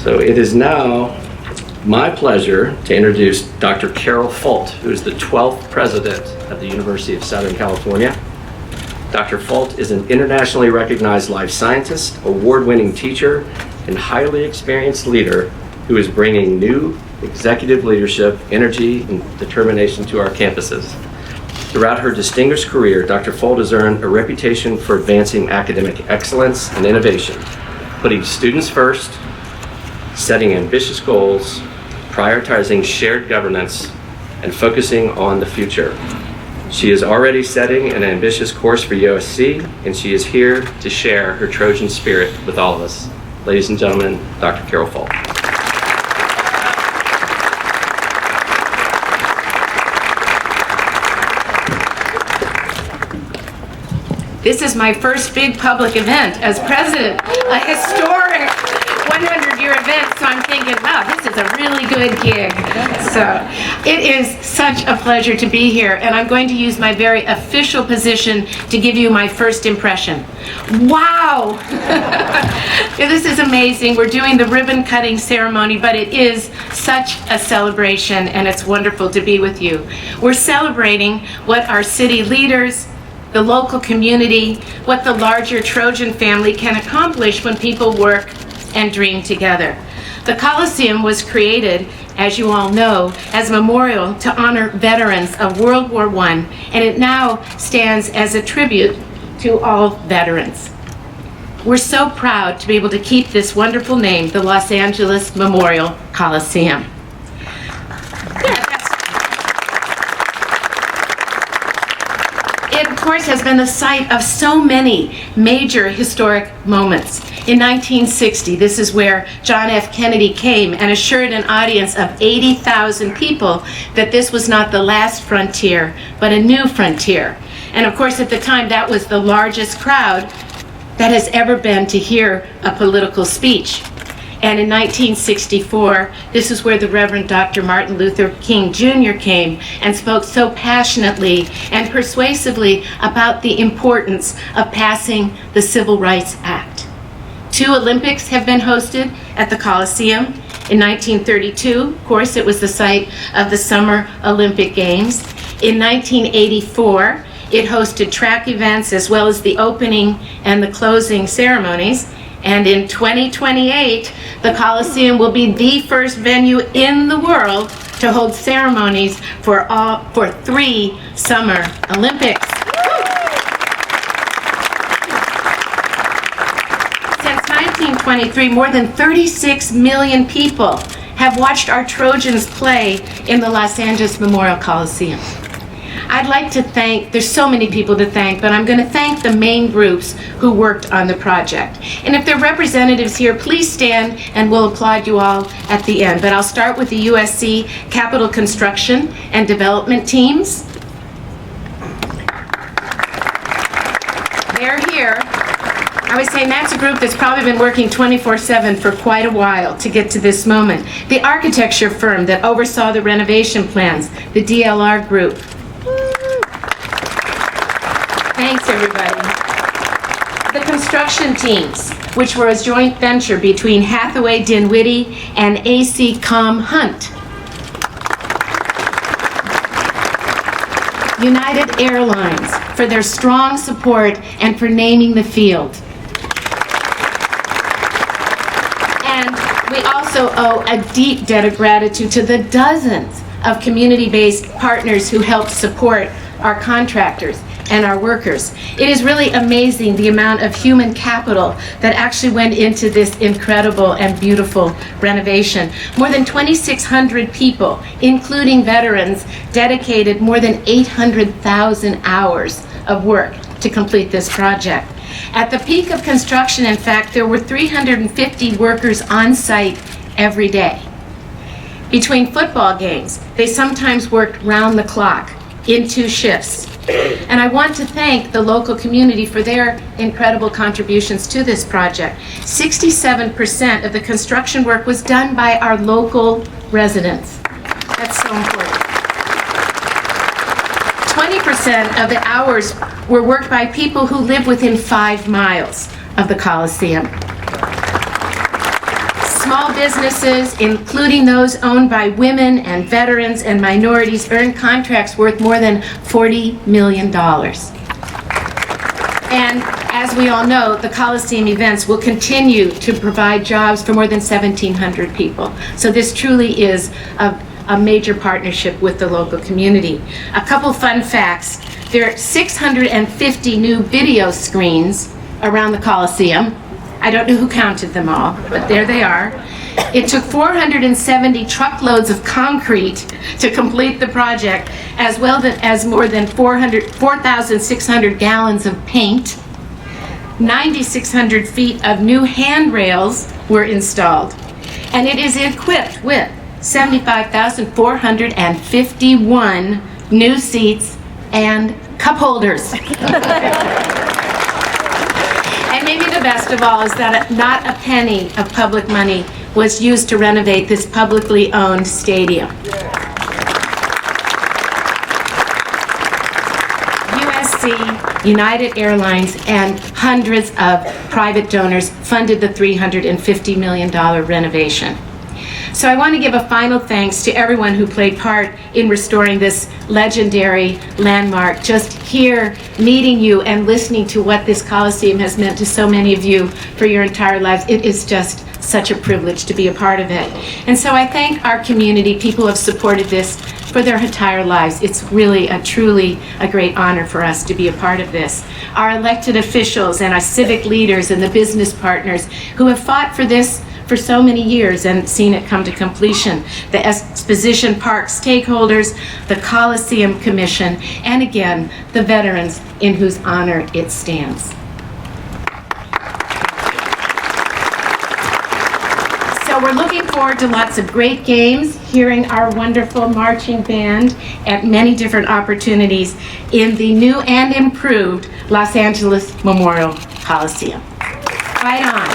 So it is now my pleasure to introduce Dr. Carol Folt, who is the 12th president of the University of Southern California. Dr. Folt is an internationally recognized life scientist, award-winning teacher, and highly experienced leader who is bringing new executive leadership, energy, and determination to our campuses. Throughout her distinguished career, Dr. Folt has earned a reputation for advancing academic excellence and innovation, putting students first, setting ambitious goals, prioritizing shared governance, and focusing on the future. She is already setting an ambitious course for USC, and she is here to share her Trojan spirit with all of us. Ladies and gentlemen, Dr. Carol Folt. This is my first big public event as president, a historic 100-year event, so I'm thinking, wow, this is a really good gig. So it is such a pleasure to be here, and I'm going to use my very official position to give you my first impression. Wow! This is amazing. We're doing the ribbon cutting ceremony, but it is such a celebration, and it's wonderful to be with you. We're celebrating what our city leaders, the local community, what the larger Trojan family can accomplish when people work and dream together. The Coliseum was created, as you all know, as a memorial to honor veterans of World War I, and it now stands as a tribute to all veterans. We're so proud to be able to keep this wonderful name, the Los Angeles Memorial Coliseum. It, of course, has been the site of so many major historic moments. In 1960, this is where John F. Kennedy came and assured an audience of 80,000 people that this was not the last frontier, but a new frontier. And of course, at the time, that was the largest crowd that has ever been to hear a political speech. And in 1964, this is where the Reverend Dr. Martin Luther King Jr. came and spoke so passionately and persuasively about the importance of passing the Civil Rights Act. 2 Olympics have been hosted at the Coliseum. In 1932, of course, it was the site of the Summer Olympic Games. In 1984, it hosted track events as well as the opening and the closing ceremonies. And in 2028, the Coliseum will be the first venue in the world to hold ceremonies for 3 Summer Olympics. Since 1923, more than 36 million people have watched our Trojans play in the Los Angeles Memorial Coliseum. I'd like to thank, there's so many people to thank, but I'm going to thank the main groups who worked on the project. And if there are representatives here, please stand and we'll applaud you all at the end. But I'll start with the USC Capital Construction and Development teams. They're here. I was saying that's a group that's probably been working 24/7 for quite a while to get to this moment. The architecture firm that oversaw the renovation plans, the DLR group. Thanks, everybody. The construction teams, which were a joint venture between Hathaway Dinwiddie and AC Com Hunt. United Airlines for their strong support and for naming the field. And we also owe a deep debt of gratitude to the dozens of community-based partners who helped support our contractors and our workers. It is really amazing the amount of human capital that actually went into this incredible and beautiful renovation. More than 2,600 people, including veterans, dedicated more than 800,000 hours of work to complete this project. At the peak of construction, in fact, there were 350 workers on site every day. Between football games, they sometimes worked round the clock in 2 shifts. And I want to thank the local community for their incredible contributions to this project. 67% of the construction work was done by our local residents. That's so important. 20% of the hours were worked by people who live within 5 miles of the Coliseum. Small businesses, including those owned by women and veterans and minorities, earned contracts worth more than $40 million. And as we all know, the Coliseum events will continue to provide jobs for more than 1,700 people. So this truly is a major partnership with the local community. A couple fun facts. There are 650 new video screens around the Coliseum. I don't know who counted them all, but there they are. It took 470 truckloads of concrete to complete the project, as well as more than 4,600 gallons of paint. 9,600 feet of new handrails were installed. And it is equipped with 75,451 new seats and cup holders. And maybe the best of all is that not a penny of public money was used to renovate this publicly owned stadium. USC, United Airlines, and hundreds of private donors funded the $350 million renovation. So I want to give a final thanks to everyone who played part in restoring this legendary landmark. Just here, meeting you and listening to what this Coliseum has meant to so many of you for your entire lives, it is just such a privilege to be a part of it. And so I thank our community, people who have supported this for their entire lives. It's really truly a great honor for us to be a part of this. Our elected officials and our civic leaders and the business partners who have fought for this for so many years and seen it come to completion. The Exposition Park stakeholders, the Coliseum Commission, and again, the veterans in whose honor it stands. So we're looking forward to lots of great games, hearing our wonderful marching band at many different opportunities in the new and improved Los Angeles Memorial Coliseum. Right on.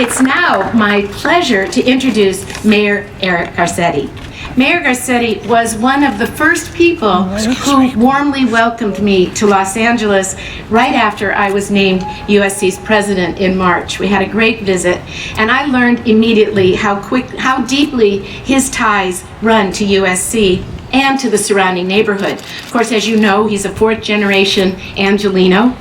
It's now my pleasure to introduce Mayor Eric Garcetti. Mayor Garcetti was one of the first people who warmly welcomed me to Los Angeles right after I was named USC's president in March. We had a great visit, and I learned immediately how deeply his ties run to USC and to the surrounding neighborhood. Of course, as you know, he's a fourth-generation Angelino.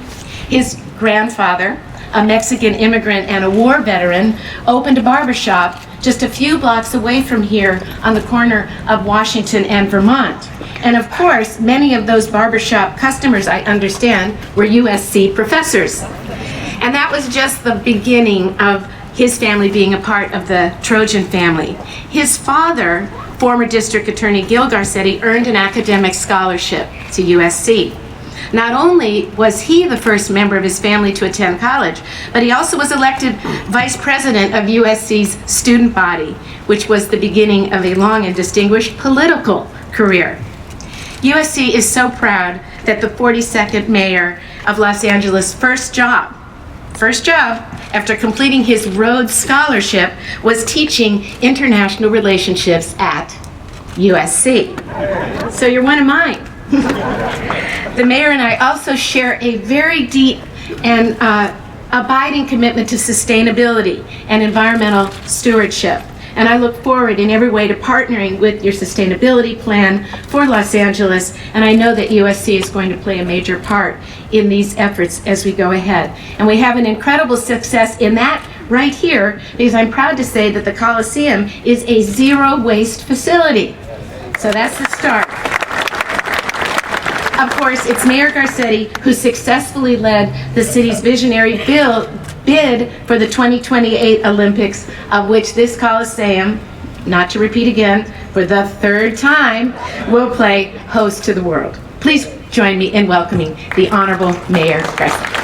His grandfather, a Mexican immigrant and a war veteran, opened a barbershop just a few blocks away from here on the corner of Washington and Vermont. And of course, many of those barbershop customers, I understand, were USC professors. And that was just the beginning of his family being a part of the Trojan family. His father, former District Attorney Gil Garcetti, earned an academic scholarship to USC. Not only was he the first member of his family to attend college, but he also was elected vice president of USC's student body, which was the beginning of a long and distinguished political career. USC is so proud that the 42nd mayor of Los Angeles' first job after completing his Rhodes Scholarship was teaching international relationships at USC. So you're one of mine. The mayor and I also share a very deep and abiding commitment to sustainability and environmental stewardship. And I look forward in every way to partnering with your sustainability plan for Los Angeles, and I know that USC is going to play a major part in these efforts as we go ahead. And we have an incredible success in that right here, because I'm proud to say that the Coliseum is a zero-waste facility. So that's the start. Of course, it's Mayor Garcetti who successfully led the city's visionary bid for the 2028 Olympics, of which this Coliseum, not to repeat again, for the third time, will play host to the world. Please join me in welcoming the Honorable Mayor Garcetti.